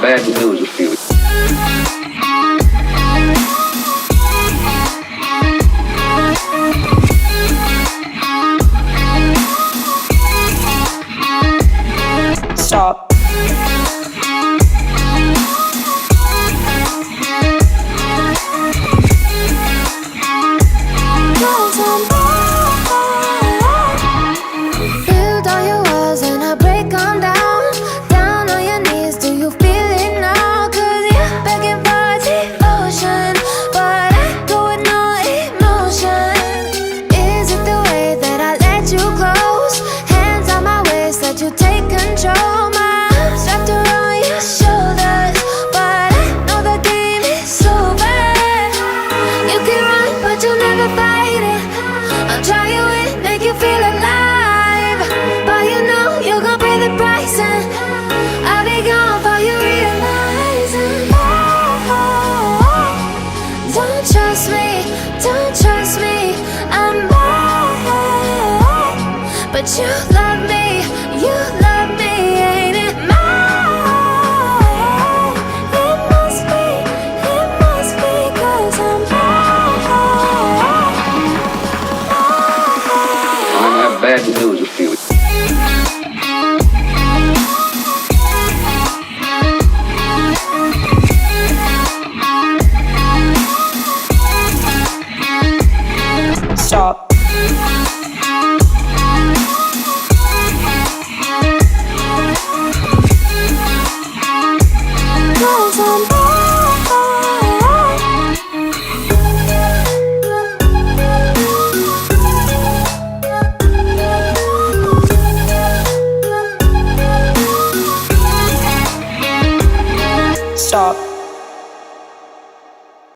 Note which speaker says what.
Speaker 1: bad news with you.
Speaker 2: Stop.
Speaker 3: Build all your walls and I break them down. Down on your knees, do you feel it now? 'Cause you're begging for devotion, but I go with no emotion. Is it the way that I let you close? Hands on my waist, let you take control. My arms wrapped around your shoulders, but I know the game is over. You can run, but you'll never fight it. I'll try you in, make you feel alive, but you know you're gonna pay the price, and I'll be gone before you realize it. Don't trust me, don't trust me, I'm bad, but you love me, ain't it mine? It must be 'cause I'm bad.
Speaker 1: I have bad news with you.
Speaker 2: Stop.
Speaker 3: Cause I'm
Speaker 2: Stop.